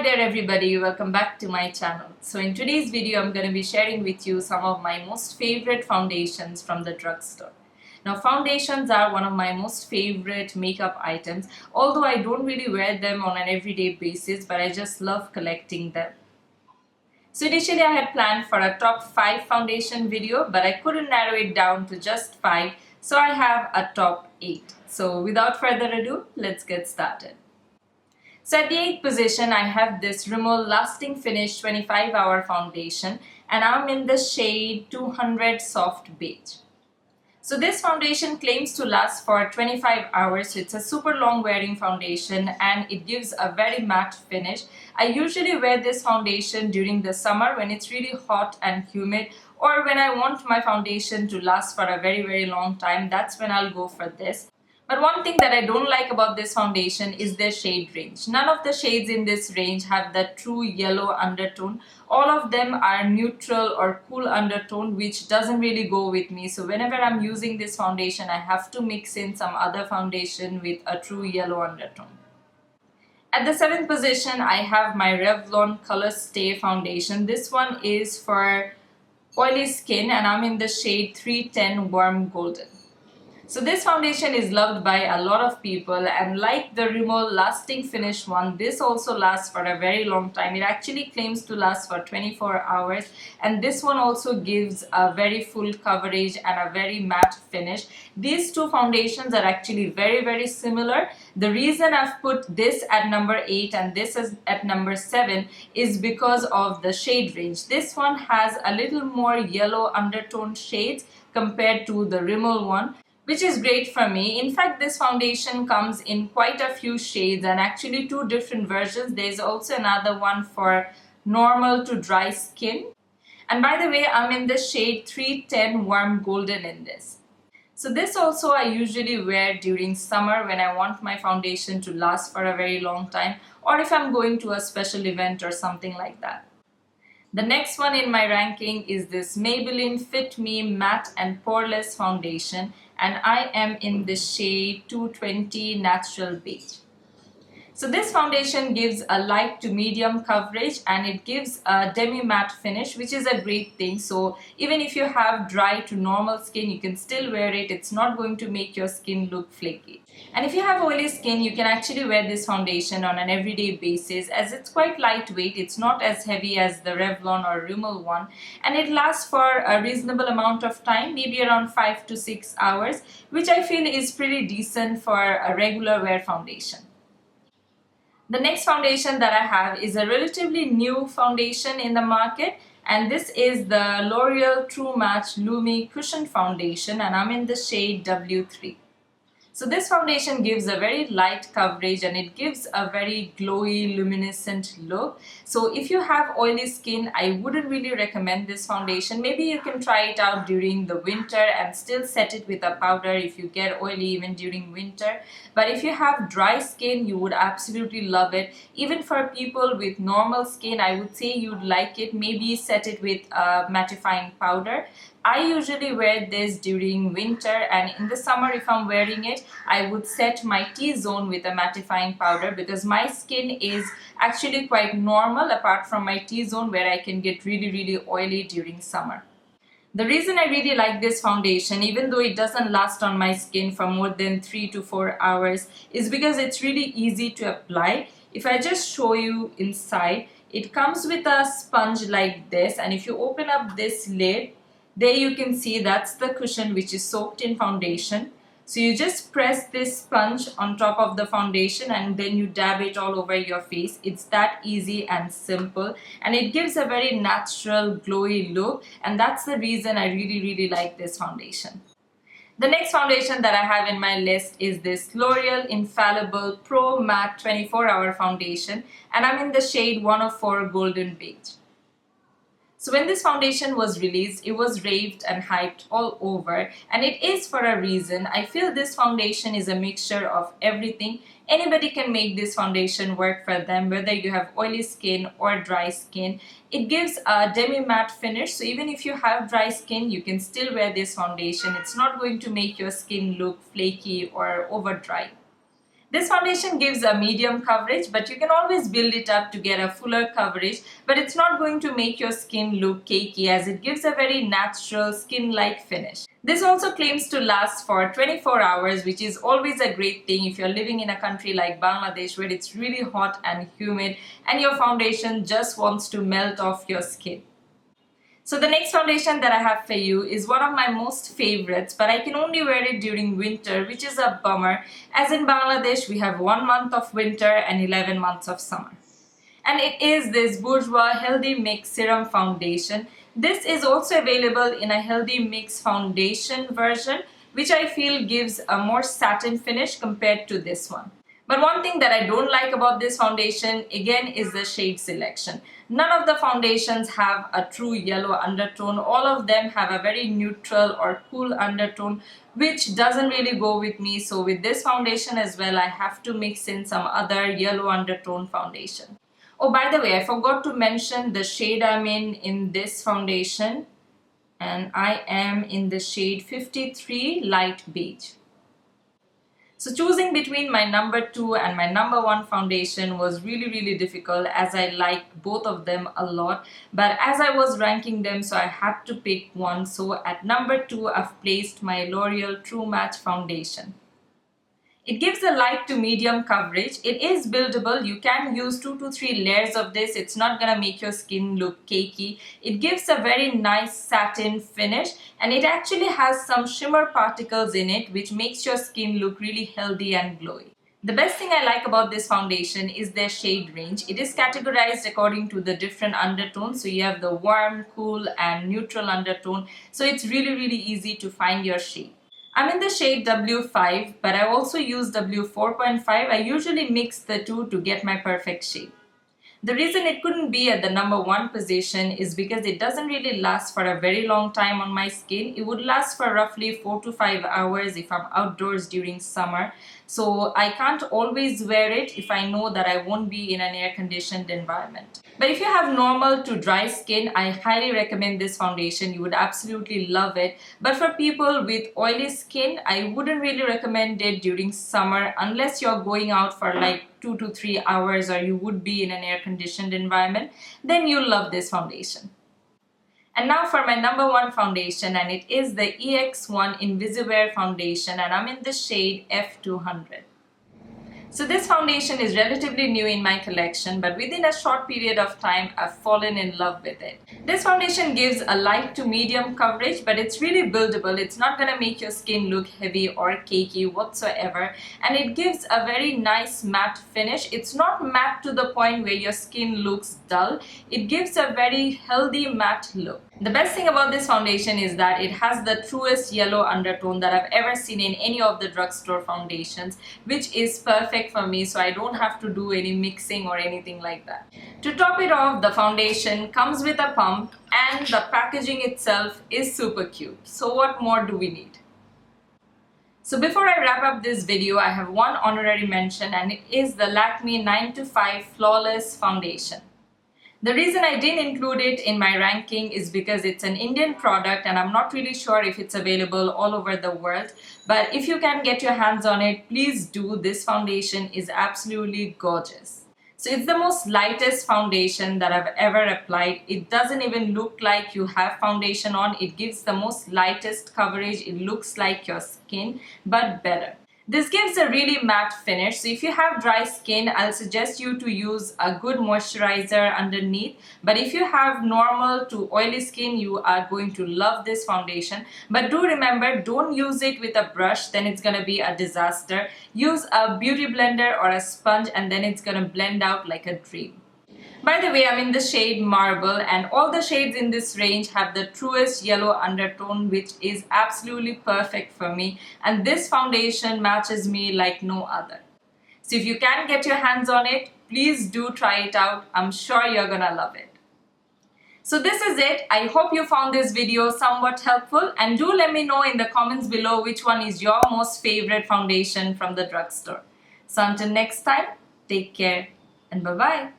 there everybody, welcome back to my channel. So in today's video I'm going to be sharing with you some of my most favorite foundations from the drugstore. Now foundations are one of my most favorite makeup items, although I don't really wear them on an everyday basis, but I just love collecting them. So initially I had planned for a top 5 foundation video, but I couldn't narrow it down to just 5, so I have a top 8. So without further ado, let's get started. So at the 8th position, I have this Rimmel Lasting Finish 25-hour foundation, and I'm in the shade 200 Soft Beige. So this foundation claims to last for 25 hours, so it's a super long wearing foundation and it gives a very matte finish. I usually wear this foundation during the summer when it's really hot and humid, or when I want my foundation to last for a very long time. That's when I'll go for this. But one thing that I don't like about this foundation is their shade range. None of the shades in this range have that true yellow undertone. All of them are neutral or cool undertone, which doesn't really go with me. So whenever I'm using this foundation, I have to mix in some other foundation with a true yellow undertone. At the 7th position, I have my Revlon Colorstay foundation. This one is for oily skin and I'm in the shade 310 Warm Golden. So this foundation is loved by a lot of people, and like the Rimmel Lasting Finish one, this also lasts for a very long time. It actually claims to last for 24 hours, and this one also gives a very full coverage and a very matte finish. These two foundations are actually very similar. The reason I've put this at number 8 and this is at number 7 is because of the shade range. This one has a little more yellow undertone shades compared to the Rimmel one, which is great for me. In fact, this foundation comes in quite a few shades and actually 2 different versions. There's also another one for normal to dry skin. And by the way, I'm in the shade 310 Warm Golden in this. So this also I usually wear during summer when I want my foundation to last for a very long time, or if I'm going to a special event or something like that. The next one in my ranking is this Maybelline Fit Me Matte and Poreless foundation, and I am in the shade 220 Natural Beige. So this foundation gives a light to medium coverage and it gives a demi-matte finish, which is a great thing. So even if you have dry to normal skin, you can still wear it. It's not going to make your skin look flaky. And if you have oily skin, you can actually wear this foundation on an everyday basis, as it's quite lightweight. It's not as heavy as the Revlon or Rimmel one, and it lasts for a reasonable amount of time, maybe around 5 to 6 hours, which I feel is pretty decent for a regular wear foundation. The next foundation that I have is a relatively new foundation in the market, and this is the Loreal True Match Lumi Cushion Foundation, and I'm in the shade W3. So this foundation gives a very light coverage and it gives a very glowy, luminescent look. So if you have oily skin, I wouldn't really recommend this foundation. Maybe you can try it out during the winter and still set it with a powder if you get oily even during winter. But if you have dry skin, you would absolutely love it. Even for people with normal skin, I would say you'd like it. Maybe set it with a mattifying powder. I usually wear this during winter, and in the summer if I'm wearing it, I would set my T-zone with a mattifying powder because my skin is actually quite normal apart from my T-zone where I can get really oily during summer. The reason I really like this foundation, even though it doesn't last on my skin for more than 3 to 4 hours, is because it's really easy to apply. If I just show you inside, it comes with a sponge like this, and if you open up this lid, there you can see that's the cushion which is soaked in foundation. So you just press this sponge on top of the foundation and then you dab it all over your face. It's that easy and simple, and it gives a very natural glowy look, and that's the reason I really like this foundation. The next foundation that I have in my list is this L'Oreal Infallible Pro Matte 24-hour foundation, and I'm in the shade 104 Golden Beige. So when this foundation was released, it was raved and hyped all over, and it is for a reason. I feel this foundation is a mixture of everything. Anybody can make this foundation work for them, whether you have oily skin or dry skin. It gives a demi-matte finish, so even if you have dry skin, you can still wear this foundation. It's not going to make your skin look flaky or over dry. This foundation gives a medium coverage, but you can always build it up to get a fuller coverage, but it's not going to make your skin look cakey as it gives a very natural skin-like finish. This also claims to last for 24 hours, which is always a great thing if you're living in a country like Bangladesh where it's really hot and humid and your foundation just wants to melt off your skin. So the next foundation that I have for you is one of my most favorites, but I can only wear it during winter, which is a bummer, as in Bangladesh we have 1 month of winter and 11 months of summer. And it is this Bourjois Healthy Mix Serum foundation. This is also available in a Healthy Mix foundation version, which I feel gives a more satin finish compared to this one. But one thing that I don't like about this foundation again is the shade selection. None of the foundations have a true yellow undertone. All of them have a very neutral or cool undertone, which doesn't really go with me. So with this foundation as well, I have to mix in some other yellow undertone foundation. Oh, by the way, I forgot to mention the shade I'm in this foundation, and I am in the shade 53 Light Beige. So choosing between my number 2 and my number 1 foundation was really difficult as I like both of them a lot. But as I was ranking them, so I had to pick one. So at number 2, I've placed my L'Oreal True Match foundation. It gives a light to medium coverage. It is buildable. You can use 2 to 3 layers of this. It's not gonna make your skin look cakey. It gives a very nice satin finish, and it actually has some shimmer particles in it which makes your skin look really healthy and glowy. The best thing I like about this foundation is their shade range. It is categorized according to the different undertones. So you have the warm, cool and neutral undertone. So it's really easy to find your shade. I'm in the shade W5, but I also use W4.5. I usually mix the two to get my perfect shade. The reason it couldn't be at the number 1 position is because it doesn't really last for a very long time on my skin. It would last for roughly 4 to 5 hours if I'm outdoors during summer. So I can't always wear it if I know that I won't be in an air-conditioned environment. But if you have normal to dry skin, I highly recommend this foundation. You would absolutely love it. But for people with oily skin, I wouldn't really recommend it during summer unless you're going out for like 2 to 3 hours or you would be in an air-conditioned environment. Then you'll love this foundation. And now for my number 1 foundation, and it is the Ex1 Invisi foundation, and I'm in the shade F200. So this foundation is relatively new in my collection, but within a short period of time, I've fallen in love with it. This foundation gives a light to medium coverage, but it's really buildable. It's not gonna make your skin look heavy or cakey whatsoever. And it gives a very nice matte finish. It's not matte to the point where your skin looks dull. It gives a very healthy matte look. The best thing about this foundation is that it has the truest yellow undertone that I've ever seen in any of the drugstore foundations, which is perfect for me, so I don't have to do any mixing or anything like that. To top it off, the foundation comes with a pump and the packaging itself is super cute. So what more do we need? So before I wrap up this video, I have one honorary mention, and it is the Lakme 9 to 5 Flawless Foundation. The reason I didn't include it in my ranking is because it's an Indian product and I'm not really sure if it's available all over the world. But if you can get your hands on it, please do. This foundation is absolutely gorgeous. So it's the most lightest foundation that I've ever applied. It doesn't even look like you have foundation on. It gives the most lightest coverage. It looks like your skin, but better. This gives a really matte finish, so if you have dry skin, I'll suggest you to use a good moisturizer underneath. But if you have normal to oily skin, you are going to love this foundation. But do remember, don't use it with a brush, then it's gonna be a disaster. Use a beauty blender or a sponge and then it's gonna blend out like a dream. By the way, I'm in the shade Marble, and all the shades in this range have the truest yellow undertone, which is absolutely perfect for me, and this foundation matches me like no other. So if you can get your hands on it, please do try it out. I'm sure you're gonna love it. So this is it. I hope you found this video somewhat helpful, and do let me know in the comments below which one is your most favorite foundation from the drugstore. So until next time, take care and bye-bye.